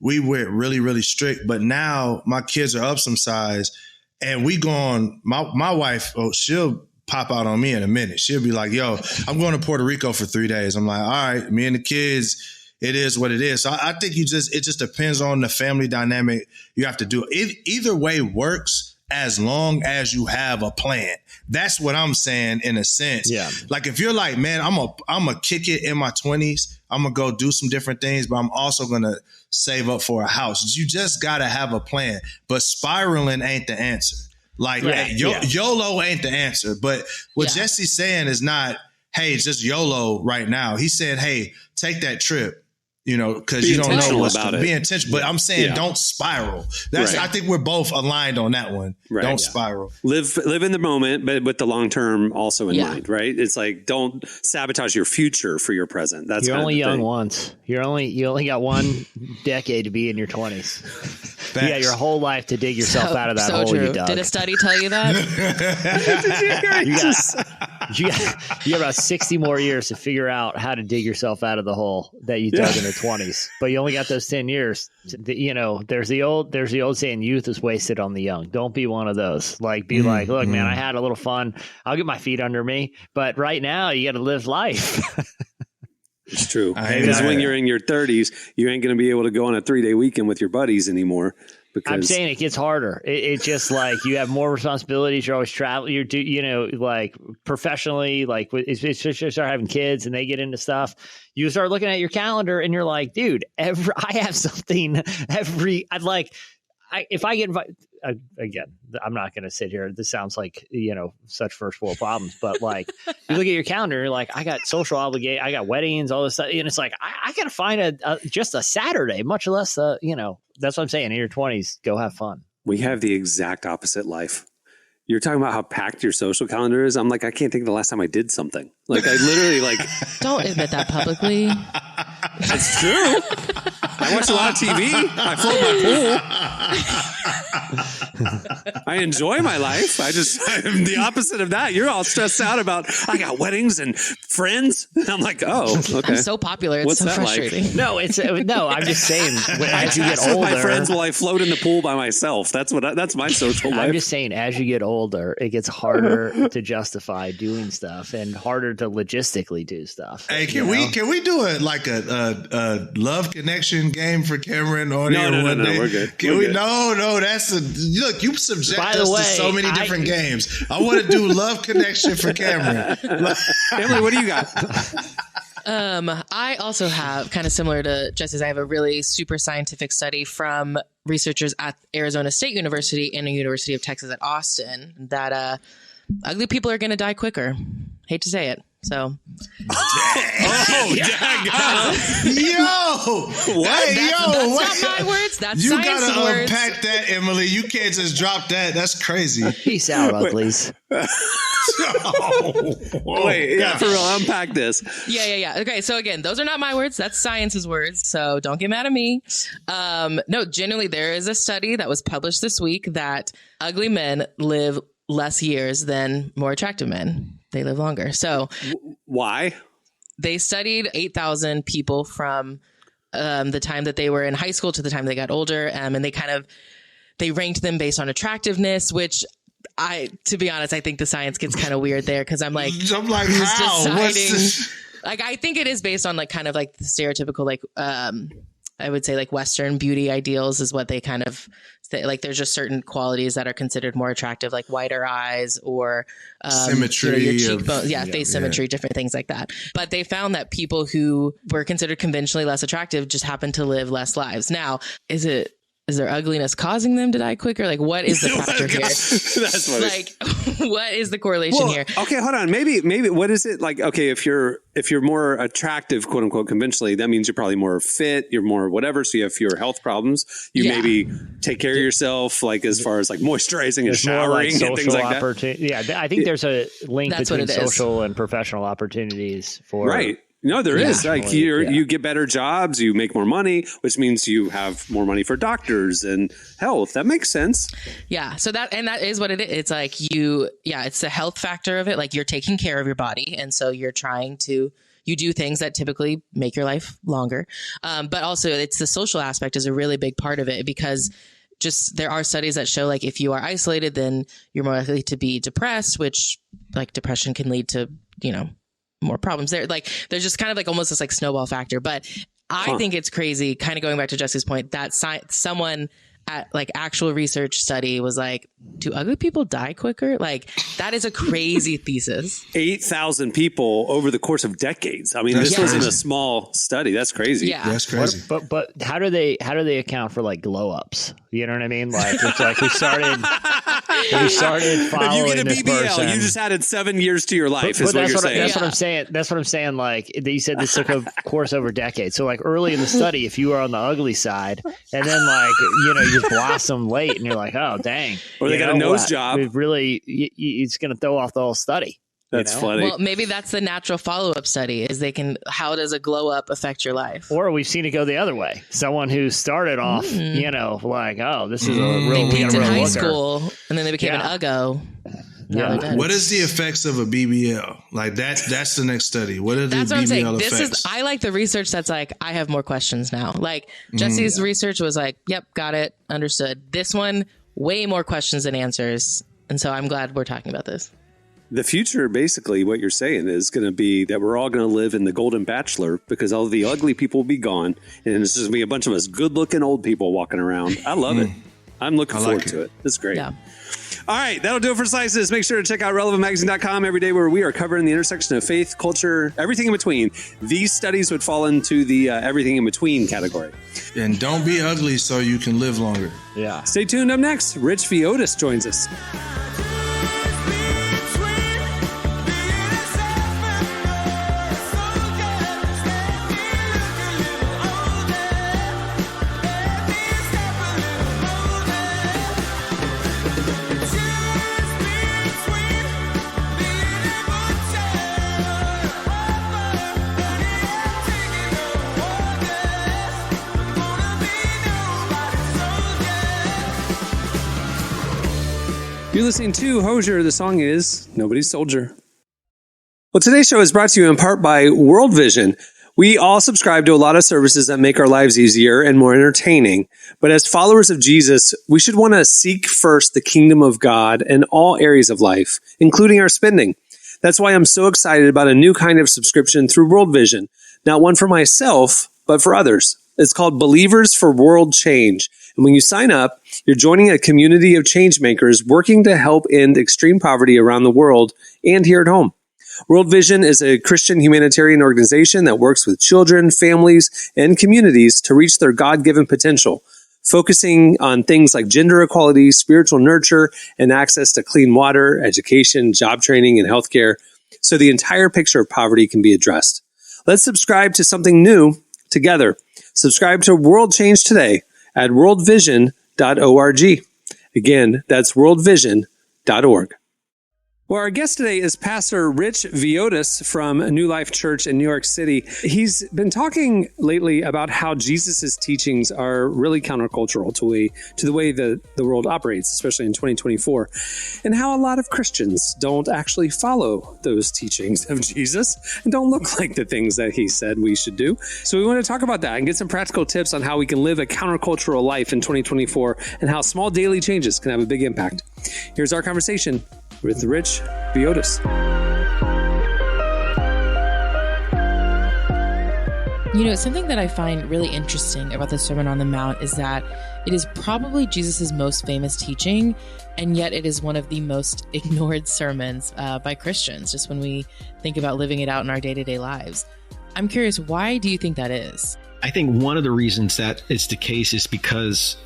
We went really, really strict, but now my kids are up some size and we gone, my wife, she'll pop out on me in a minute. She'll be like, yo, I'm going to Puerto Rico for 3 days. I'm like, all right, me and the kids, it is what it is. So I think it just depends on the family dynamic you have to do. Either way works as long as you have a plan. That's what I'm saying in a sense. Yeah. Like if you're like, man, I'm a kick it in my 20s. I'm going to go do some different things, but I'm also going to save up for a house. You just got to have a plan. But spiraling ain't the answer. Like YOLO ain't the answer. But what Jesse's saying is not, hey, it's just YOLO right now. He said, hey, take that trip. Because you don't know what's about it. Be intentional. But I'm saying don't spiral. That's I think we're both aligned on that one. Right. Don't spiral. Live in the moment, but with the long term also in mind, right? It's like don't sabotage your future for your present. That's you're only young once. You only got one decade to be in your 20s. You got your whole life to dig yourself out of that hole you dug. Did a study tell you that? You got about 60 more years to figure out how to dig yourself out of the hole that you dug in the 20s. But you only got those 10 years. There's the old saying, youth is wasted on the young. Don't be one of those. Like, be like, look, man, I had a little fun. I'll get my feet under me. But right now, you got to live life. It's true. Because when you're in your 30s, you ain't going to be able to go on a 3-day weekend with your buddies anymore. Because I'm saying it gets harder. It's just like you have more responsibilities. You're always traveling. Like professionally, like especially start having kids and they get into stuff. You start looking at your calendar and you're like, dude, I have something if I get invited again, I'm not going to sit here. This sounds like, such first world problems, but like you look at your calendar, you're like, I got social obligation, I got weddings, all this stuff. And it's like, I got to find just a Saturday, much less, that's what I'm saying. In your 20s, go have fun. We have the exact opposite life. You're talking about how packed your social calendar is. I'm like, I can't think of the last time I did something. Like I literally Don't admit that publicly. That's true. I watch a lot of TV. I float my pool. I enjoy my life. I'm the opposite of that. You're all stressed out about, I got weddings and friends. I'm like, oh, okay. I'm so popular. It's What's so that frustrating. like? No, I'm just saying, as you get With older, my friends while I float in the pool by myself. That's my social life. I'm just saying, as you get older, it gets harder to justify doing stuff and harder to logistically do stuff. Hey, can we do a love connection game for Cameron on here one day? We're good. Can we? No, that's look. You subject us to so many different games. I want to do love connection for Cameron. Emily, what do you got? I also have, kind of similar to Jesse's, I have a really super scientific study from researchers at Arizona State University and the University of Texas at Austin that ugly people are going to die quicker. Hate to say it. So, Yo, what? That's not my words. That's you science gotta words. unpack that, Emily. You can't just drop that. That's crazy. Peace out, uglies. Wait, yeah, for real, unpack this. Yeah. Okay, so again, those are not my words. That's science's words. So don't get mad at me. No, genuinely, there is a study that was published this week that ugly men live less years than more attractive men. They live longer. So why? They studied 8,000 people from the time that they were in high school to the time they got older. And they ranked them based on attractiveness, which to be honest, I think the science gets kind of weird there. Cause I'm like, how? Like, I think it is based on like kind of like the stereotypical, like, I would say like Western beauty ideals is what they kind of say. Like there's just certain qualities that are considered more attractive, like whiter eyes or symmetry, your cheekbones, face symmetry, different things like that. But they found that people who were considered conventionally less attractive just happen to live less lives. Now, is their ugliness causing them to die quicker? Like, what is the factor here? That's funny. Like, what is the correlation here? Okay, hold on. Maybe what is it like? Okay, if you're more attractive, quote unquote, conventionally, that means you're probably more fit. You're more whatever. So you have fewer health problems. You maybe take care of yourself, like as far as like moisturizing and showering and things like that. Yeah, I think there's a link between social and professional opportunities for right. No, there is. Like you get better jobs, you make more money, which means you have more money for doctors and health. That makes sense. Yeah. So that is what it is. It's like it's the health factor of it. Like you're taking care of your body. And so you do things that typically make your life longer. But also it's the social aspect is a really big part of it because there are studies that show like if you are isolated, then you're more likely to be depressed, which like depression can lead to, more problems there. Like there's just kind of like almost this like snowball factor, but I think it's crazy kind of going back to Jesse's point that someone at like actual research study was like, do ugly people die quicker? Like that is a crazy thesis. 8,000 people over the course of decades. I mean, this wasn't a small study. That's crazy. Yeah. That's crazy. But how do they account for like glow ups? You know what I mean? Like it's like we started following if you get a this BBL, person. You just added 7 years to your life. But is what you're saying. That's what I'm saying. That's what I'm saying. Like you said, this took a course over decades. So like early in the study, if you were on the ugly side, and then like you just blossom late, and you're like, oh dang, or they got a nose job. It really, it's going to throw off the whole study. That's funny. Well, maybe that's the natural follow-up study is how does a glow up affect your life? Or we've seen it go the other way. Someone who started off, like, oh, this is a real they peaked in high looker. school and then they became an uggo. Yeah. What is the effects of a BBL? Like that's the next study. What are the that's what I'm saying. BBL effects? I like the research that's like, I have more questions now. Like Jesse's research was like, yep, got it, understood. This one, way more questions than answers. And so I'm glad we're talking about this. The future, basically, what you're saying is going to be that we're all going to live in the Golden Bachelor because all the ugly people will be gone. And it's just going to be a bunch of us good-looking old people walking around. I love it. I'm looking forward to it. It's great. Yeah. All right, that'll do it for Slices. Make sure to check out relevantmagazine.com every day where we are covering the intersection of faith, culture, everything in between. These studies would fall into the everything in between category. And don't be ugly so you can live longer. Yeah. Stay tuned. Up next, Rich Villodas joins us. You're listening to Hozier. The song is Nobody's Soldier. Well, today's show is brought to you in part by World Vision. We all subscribe to a lot of services that make our lives easier and more entertaining. But as followers of Jesus, we should want to seek first the kingdom of God in all areas of life, including our spending. That's why I'm so excited about a new kind of subscription through World Vision. Not one for myself, but for others. It's called Believers for World Change. And when you sign up, you're joining a community of change makers working to help end extreme poverty around the world and here at home. World Vision is a Christian humanitarian organization that works with children, families, and communities to reach their God-given potential, focusing on things like gender equality, spiritual nurture, and access to clean water, education, job training, and healthcare, so the entire picture of poverty can be addressed. Let's subscribe to something new together. Subscribe to World Change today at worldvision.org. Again, that's worldvision.org. Well, our guest today is Pastor Rich Villodas from New Life Church in New York City. He's been talking lately about how Jesus' teachings are really countercultural to the way the world operates, especially in 2024, and how a lot of Christians don't actually follow those teachings of Jesus and don't look like the things that he said we should do. So we want to talk about that and get some practical tips on how we can live a countercultural life in 2024 and how small daily changes can have a big impact. Here's our conversation with Rich Villodas. You know, something that I find really interesting about the Sermon on the Mount is that it is probably Jesus's most famous teaching, and yet it is one of the most ignored sermons by Christians, just when we think about living it out in our day-to-day lives. I'm curious, why do you think that is? I think one of the reasons that it's the case is because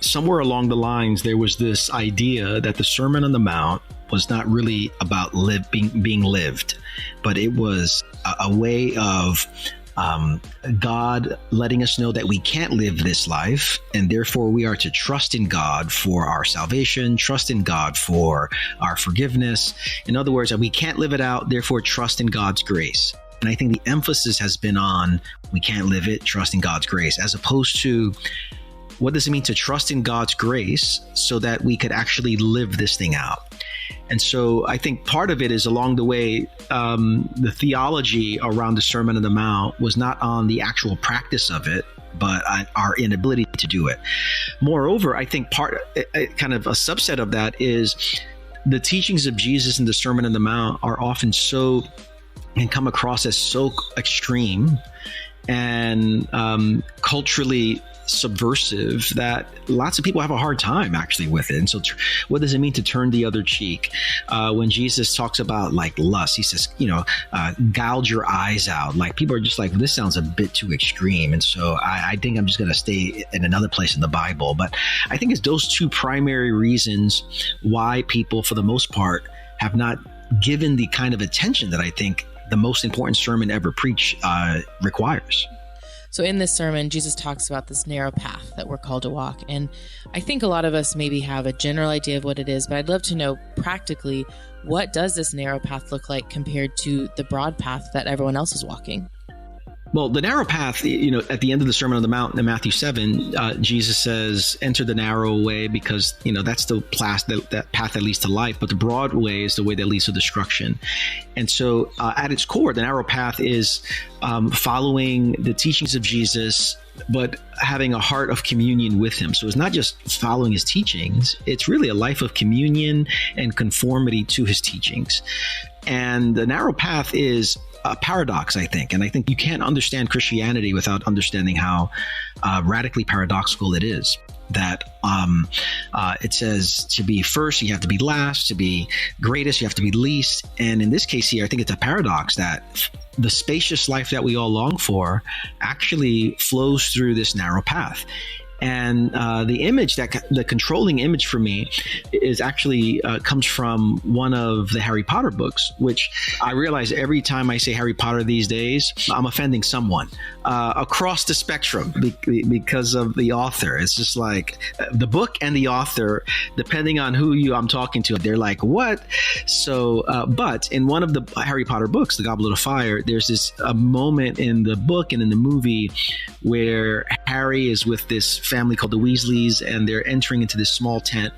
somewhere along the lines, there was this idea that the Sermon on the Mount was not really about being lived, but it was a way of God letting us know that we can't live this life, and therefore we are to trust in God for our salvation, trust in God for our forgiveness. In other words, that we can't live it out, therefore trust in God's grace. And I think the emphasis has been on we can't live it, trust in God's grace, as opposed to what does it mean to trust in God's grace so that we could actually live this thing out? And so I think part of it is along the way, the theology around the Sermon on the Mount was not on the actual practice of it, but our inability to do it. Moreover, I think kind of a subset of that is the teachings of Jesus in the Sermon on the Mount are often can come across as so extreme and culturally subversive that lots of people have a hard time actually with it. And so what does it mean to turn the other cheek? When Jesus talks about like lust, he says, gouge your eyes out. Like people are just like, this sounds a bit too extreme. And so I think I'm just going to stay in another place in the Bible. But I think it's those two primary reasons why people, for the most part, have not given the kind of attention that I think the most important sermon ever preached requires. So in this sermon, Jesus talks about this narrow path that we're called to walk. And I think a lot of us maybe have a general idea of what it is, but I'd love to know practically, what does this narrow path look like compared to the broad path that everyone else is walking? Well, the narrow path, at the end of the Sermon on the Mount in Matthew 7, Jesus says, enter the narrow way because, that's the that path that leads to life. But the broad way is the way that leads to destruction. And so at its core, the narrow path is following the teachings of Jesus, but having a heart of communion with him. So it's not just following his teachings. It's really a life of communion and conformity to his teachings. And the narrow path is a paradox, I think. And I think you can't understand Christianity without understanding how radically paradoxical it is. That it says to be first, you have to be last, to be greatest, you have to be least. And in this case here, I think it's a paradox that the spacious life that we all long for actually flows through this narrow path. And the controlling image for me is actually comes from one of the Harry Potter books, which I realize every time I say Harry Potter these days, I'm offending someone across the spectrum because of the author. It's just like the book and the author, depending on who I'm talking to, they're like, what? So, but in one of the Harry Potter books, The Goblet of Fire, there's this moment in the book and in the movie where Harry is with this family called the Weasleys, and they're entering into this small tent.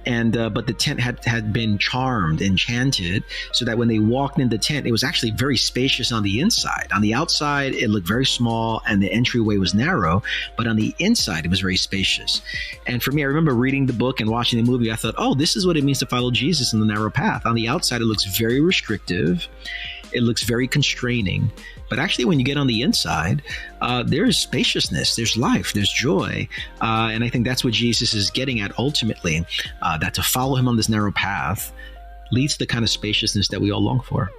And but the tent had been charmed, enchanted, so that when they walked in the tent, it was actually very spacious on the inside. On the outside, it looked very small, and the entryway was narrow. But on the inside, it was very spacious. And for me, I remember reading the book and watching the movie. I thought, oh, this is what it means to follow Jesus in the narrow path. On the outside, it looks very restrictive. It looks very constraining. But actually, when you get on the inside, there is spaciousness, there's life, there's joy. And I think that's what Jesus is getting at ultimately, that to follow him on this narrow path leads to the kind of spaciousness that we all long for.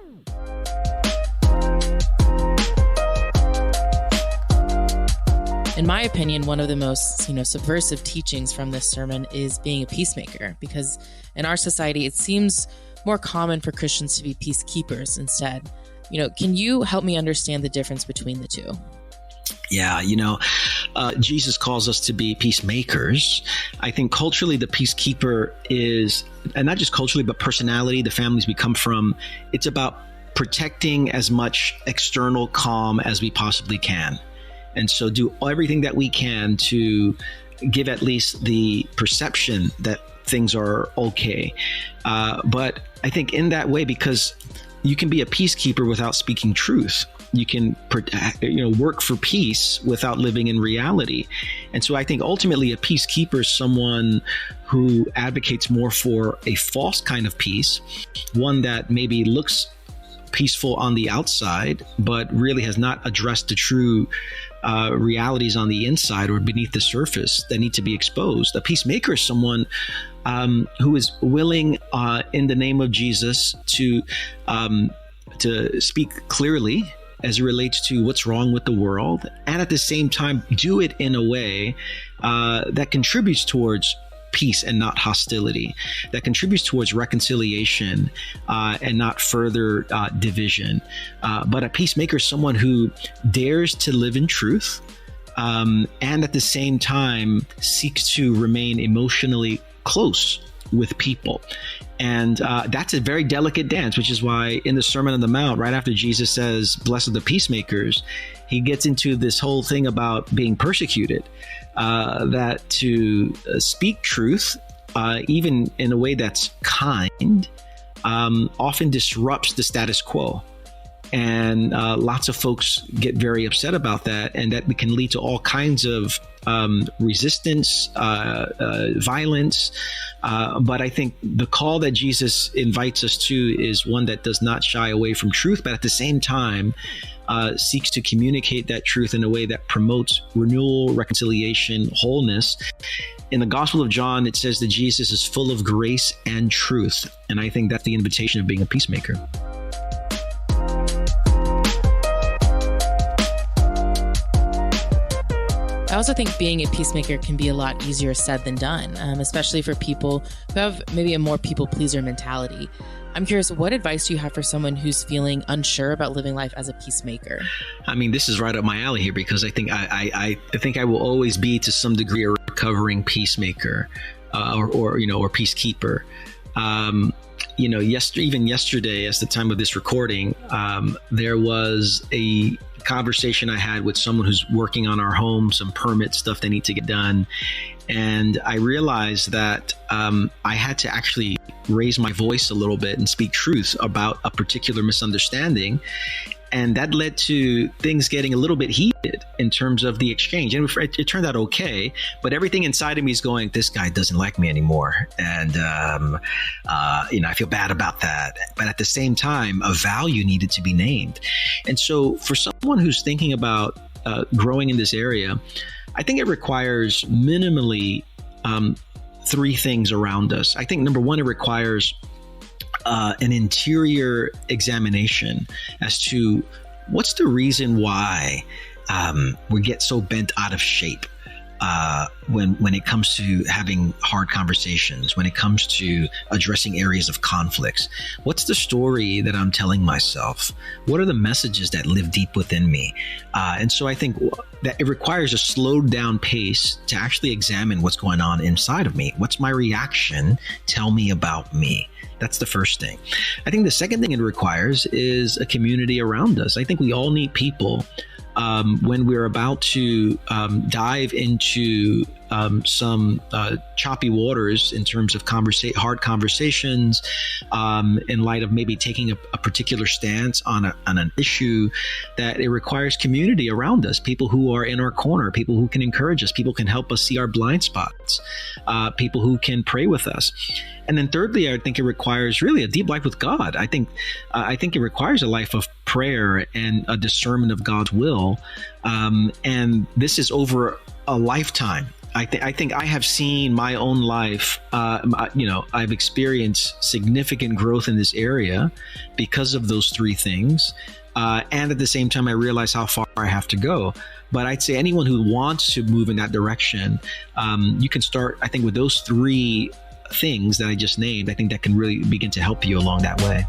In my opinion, one of the most, subversive teachings from this sermon is being a peacemaker, because in our society, it seems more common for Christians to be peacekeepers instead. Can you help me understand the difference between the two? Yeah, Jesus calls us to be peacemakers. I think culturally, the peacekeeper is, and not just culturally, but personality, the families we come from, it's about protecting as much external calm as we possibly can. And so do everything that we can to give at least the perception that things are okay. But I think in that way, because you can be a peacekeeper without speaking truth. You can work for peace without living in reality. And so I think ultimately a peacekeeper is someone who advocates more for a false kind of peace, one that maybe looks peaceful on the outside, but really has not addressed the true realities on the inside or beneath the surface that need to be exposed. A peacemaker is someone who is willing, in the name of Jesus, to speak clearly as it relates to what's wrong with the world, and at the same time do it in a way that contributes towards peace and not hostility, that contributes towards reconciliation and not further division. But a peacemaker is someone who dares to live in truth and at the same time seeks to remain emotionally close with people. And that's a very delicate dance, which is why in the Sermon on the Mount, right after Jesus says, "Blessed are the peacemakers," he gets into this whole thing about being persecuted, that to speak truth, even in a way that's kind, often disrupts the status quo. And lots of folks get very upset about that, and that can lead to all kinds of resistance, violence. But I think the call that Jesus invites us to is one that does not shy away from truth, but at the same time seeks to communicate that truth in a way that promotes renewal, reconciliation, wholeness. In the Gospel of John, it says that Jesus is full of grace and truth. And I think that's the invitation of being a peacemaker. I also think being a peacemaker can be a lot easier said than done, especially for people who have maybe a more people pleaser mentality. I'm curious, what advice do you have for someone who's feeling unsure about living life as a peacemaker? I mean, this is right up my alley here, because I think I think I will always be to some degree a recovering peacemaker or peacekeeper. Even yesterday, as the time of this recording, there was a conversation I had with someone who's working on our home, some permit stuff they need to get done. And I realized that I had to actually raise my voice a little bit and speak truth about a particular misunderstanding. And that led to things getting a little bit heated in terms of the exchange. And it turned out okay, but everything inside of me is going, this guy doesn't like me anymore. And, I feel bad about that. But at the same time, a value needed to be named. And so for someone who's thinking about growing in this area, I think it requires minimally three things around us. I think number one, it requires an interior examination as to what's the reason why we get so bent out of shape when it comes to having hard conversations, when it comes to addressing areas of conflicts. What's the story that I'm telling myself? What are the messages that live deep within me? And so I think that it requires a slowed down pace to actually examine what's going on inside of me. What's my reaction? Tell me about me. That's the first thing. I think the second thing it requires is a community around us. I think we all need people when we're about to dive into some choppy waters in terms of hard conversations, in light of maybe taking a particular stance on an issue, that it requires community around us, people who are in our corner, people who can encourage us, people can help us see our blind spots, people who can pray with us. And then thirdly, I think it requires really a deep life with God. I think it requires a life of prayer and a discernment of God's will. And this is over a lifetime. I think I have seen my own life. I've experienced significant growth in this area because of those three things. And at the same time, I realize how far I have to go. But I'd say anyone who wants to move in that direction, you can start, I think, with those three things that I just named. I think that can really begin to help you along that way.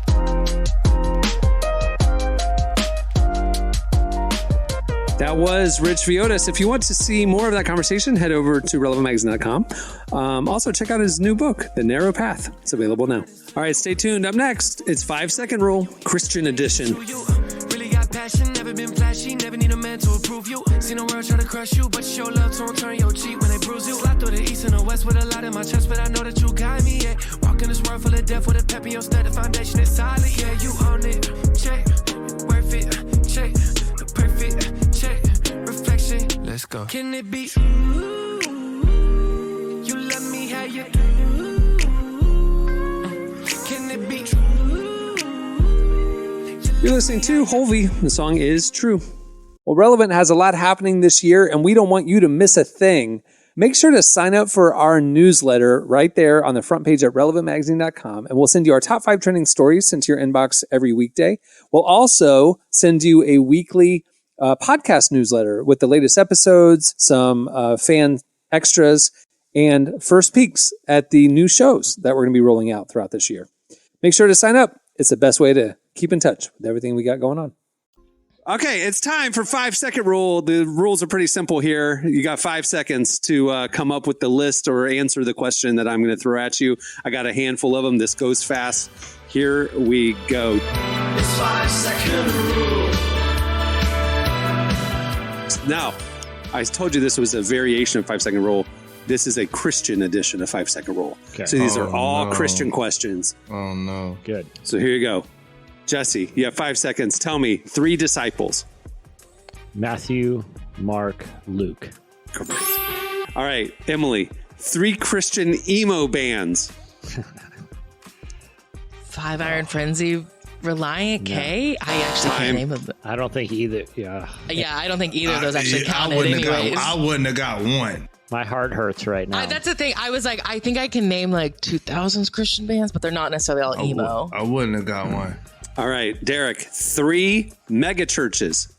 That was Rich Villodas. If you want to see more of that conversation, head over to relevantmagazine.com. Also, check out his new book, The Narrow Path. It's available now. All right, stay tuned. Up next, it's 5 Second Rule, Christian Edition. Passion, never been flashy, never need a man to approve you. Seen the world try to crush you, but you show love to turn your cheek when they bruise you. Slide through the east and the west with a lot in my chest, but I know that you got me, yeah. Walk in this world full of death with a pep in your step, the foundation is solid, yeah. You own it, check, worth it, check, the perfect, check, reflection, let's go. Can it be you love me how you do? Can it be You're listening to Holvey. The song is True. Well, Relevant has a lot happening this year, and we don't want you to miss a thing. Make sure to sign up for our newsletter right there on the front page at relevantmagazine.com, and we'll send you our top 5 trending stories sent to your inbox every weekday. We'll also send you a weekly podcast newsletter with the latest episodes, some fan extras, and first peeks at the new shows that we're going to be rolling out throughout this year. Make sure to sign up. It's the best way to keep in touch with everything we got going on. Okay, it's time for 5 Second Rule. The rules are pretty simple here. You got 5 seconds to come up with the list or answer the question that I'm going to throw at you. I got a handful of them. This goes fast. Here we go. It's 5 Second Rule. Now, I told you this was a variation of 5 Second Rule. This is a Christian edition of 5 Second Rule. Okay. So these are all Christian questions. Oh, no. Good. So here you go. Jesse, you have 5 seconds. Tell me 3 disciples. Matthew, Mark, Luke. Correct. All right, Emily, 3 Christian emo bands. 5 Iron Frenzy, Reliant K. I actually can't name them. I don't think either. Yeah, I don't think either of those actually counted. I wouldn't have got one. My heart hurts right now. That's the thing. I was like, I think I can name like 2000s Christian bands, but they're not necessarily all emo. I wouldn't have got one. All right, Derek, 3 mega churches.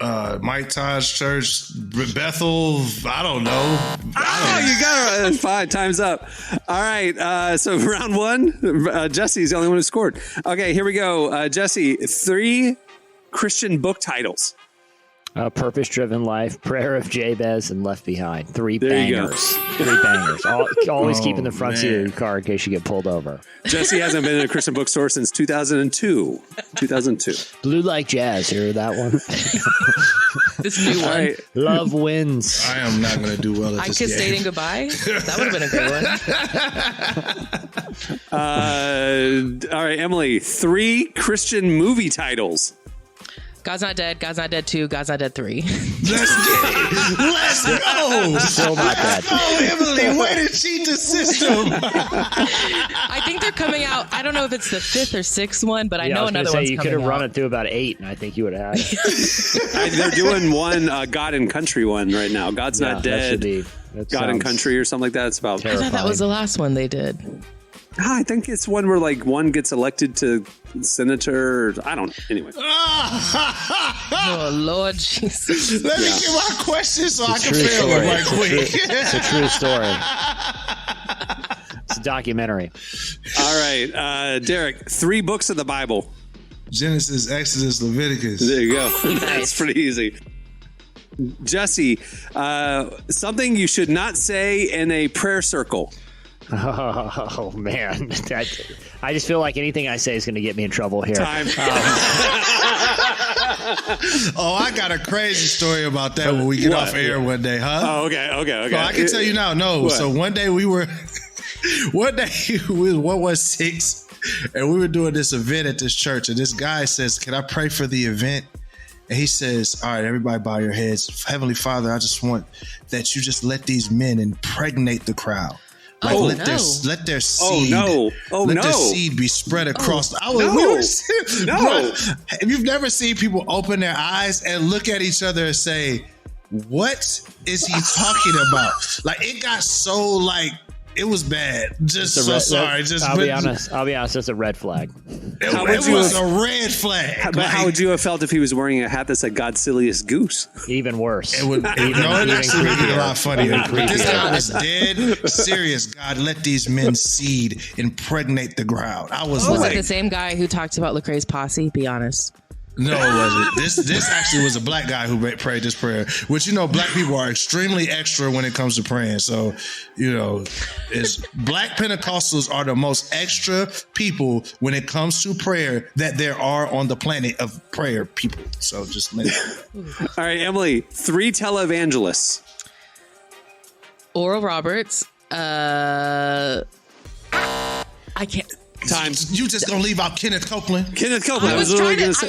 Mike Todd's church, Bethel. I don't know. You got it. Fine. Time's up. All right. So round 1, Jesse's the only one who scored. Okay, here we go. Jesse, 3 Christian book titles. Purpose-Driven Life, Prayer of Jabez, and Left Behind. 3 there bangers. 3 bangers. Always keep in the front seat of your car in case you get pulled over. Jesse hasn't been in a Christian bookstore since 2002. Blue Like Jazz. Hear that one? This new one. Right. Love Wins. I am not going to do well at this game. I Kissed Dating Goodbye. That would have been a good one. All right, Emily, 3 Christian movie titles. God's Not Dead, God's Not Dead 2, God's Not Dead 3. Let's get it. Let's go. Still not dead. Oh, Emily, way to cheat the system. I think they're coming out. I don't know if it's the 5th or 6th one, but I know another one's coming out. You could have run it through about 8, and I think you would have had it. They're doing one God and Country one right now. God's Not Dead. God and Country or something like that. It's about terrifying. I thought that was the last one they did. I think it's one where like one gets elected to senator. I don't. Anyway. Oh Lord Jesus! Let me get my question so I can fail it right quick. It's a true story. It's a documentary. All right, Derek. 3 books of the Bible. Genesis, Exodus, Leviticus. There you go. That's pretty easy. Jesse, something you should not say in a prayer circle. Oh man, I just feel like anything I say is going to get me in trouble here. Time. Oh, I got a crazy story about that when we get off air one day, huh? Oh, okay. So I can tell you now. No, so one day we was 116, and we were doing this event at this church, and this guy says, "Can I pray for the event?" And he says, "All right, everybody bow your heads. Heavenly Father, I just want that you just let these men impregnate the crowd. Like let their seed, their seed be spread across." If you've never seen people open their eyes and look at each other and say, "What is he talking about?" Like it got so like it was bad. Sorry. I'll be honest. It's a red flag. It was a red flag. But how would you have felt if he was wearing a hat that said "God's silliest goose"? Even worse. It would. It actually would be a lot funnier. But this guy was dead serious. God, let these men's seed impregnate the ground. I was it the same guy who talked about Lecrae's posse? Be honest. No, it wasn't. This actually was a black guy who prayed this prayer, which, black people are extremely extra when it comes to praying. So, black Pentecostals are the most extra people when it comes to prayer that there are on the planet of prayer people. So just let it. All right, Emily, 3 televangelists. Oral Roberts. I can't. Time. You just gonna leave out Kenneth Copeland? I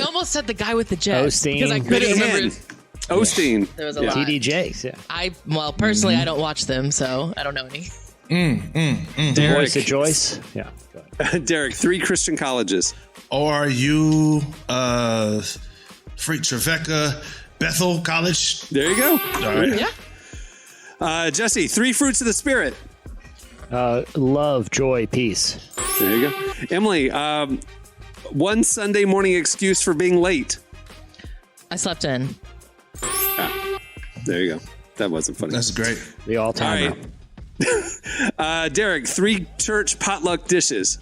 almost said the guy with the jets Osteen. because I couldn't remember. Osteen. There was a lot. TDJs. Yeah. Personally, I don't watch them, so I don't know any. Derek. Voice of Joyce. Yeah. Go ahead. Derek, 3 Christian colleges. ORU, Trevecca, Bethel College. There you go. All right. Yeah. Jesse, 3 fruits of the spirit. Love, joy, peace. There you go. Emily, 1 Sunday morning excuse for being late. I slept in. There you go. That wasn't funny. That's great. The all-timer. All right. Derek, 3 church potluck dishes.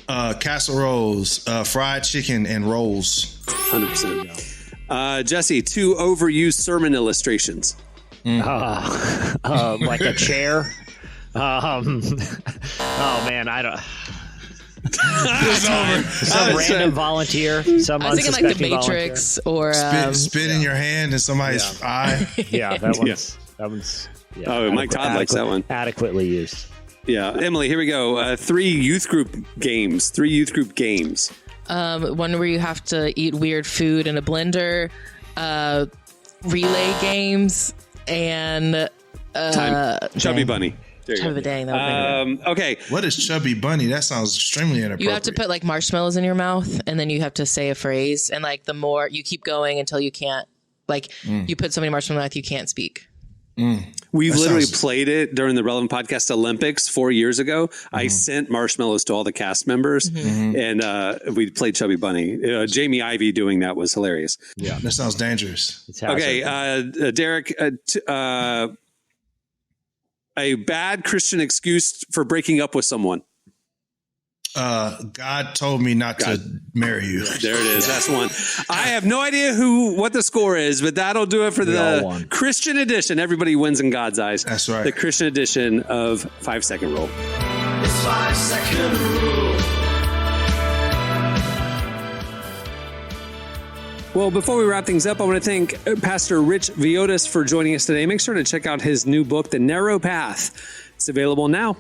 Casseroles, fried chicken, and rolls. 100%. Jesse, 2 overused sermon illustrations. Like a chair. Oh man, I don't. Some random volunteer. I was thinking like the Matrix volunteer. or spit in your hand in somebody's eye. Yeah, that one's. Yeah, oh, Mike Todd likes that one. Adequately used. Yeah, Emily, here we go. 3 youth group games. One where you have to eat weird food in a blender. Relay games and Chubby Bunny. Time of the day. Okay. What is Chubby Bunny? That sounds extremely inappropriate. You have to put like marshmallows in your mouth, and then you have to say a phrase, and like the more you keep going until you can't, you put so many marshmallows in your mouth you can't speak. We've literally played it during the Relevant Podcast Olympics 4 years ago. I sent marshmallows to all the cast members, and we played Chubby Bunny. Jamie Ivey doing that was hilarious. Yeah, that sounds dangerous. Okay, Derek, a bad Christian excuse for breaking up with someone. God told me not to marry you. There it is. That's one. I have no idea what the score is, but that'll do it for the Christian edition. Everybody wins in God's eyes. That's right. The Christian edition of 5 Second Rule. It's 5 Second Rule. Well, before we wrap things up, I want to thank Pastor Rich Villodas for joining us today. Make sure to check out his new book, The Narrow Path. It's available now.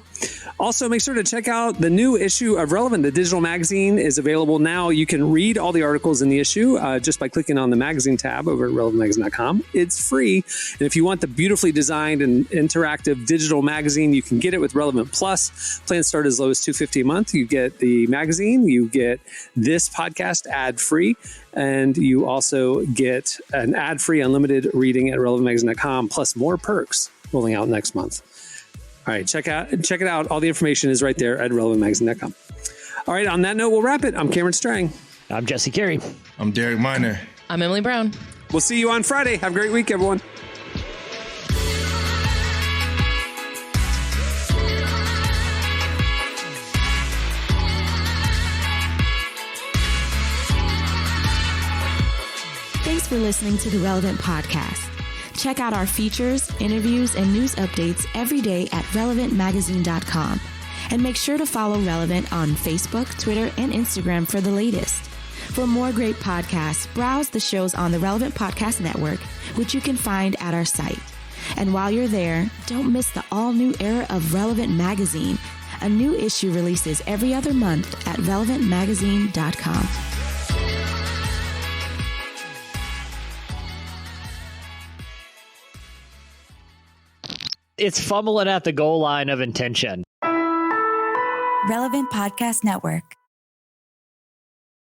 Also, make sure to check out the new issue of Relevant. The digital magazine is available now. You can read all the articles in the issue just by clicking on the magazine tab over at relevantmagazine.com. It's free. And if you want the beautifully designed and interactive digital magazine, you can get it with Relevant Plus. Plans start as low as $250 a month. You get the magazine, you get this podcast ad-free, and you also get an ad-free unlimited reading at relevantmagazine.com, plus more perks rolling out next month. All right, check it out. All the information is right there at relevantmagazine.com. All right, on that note, we'll wrap it. I'm Cameron Strang. I'm Jesse Carey. I'm Derek Miner. I'm Emily Brown. We'll see you on Friday. Have a great week, everyone. Thanks for listening to the Relevant Podcast. Check out our features, interviews, and news updates every day at relevantmagazine.com. And make sure to follow Relevant on Facebook, Twitter, and Instagram for the latest. For more great podcasts, browse the shows on the Relevant Podcast Network, which you can find at our site. And while you're there, don't miss the all-new era of Relevant Magazine. A new issue releases every other month at relevantmagazine.com. It's fumbling at the goal line of intention. Relevant Podcast Network.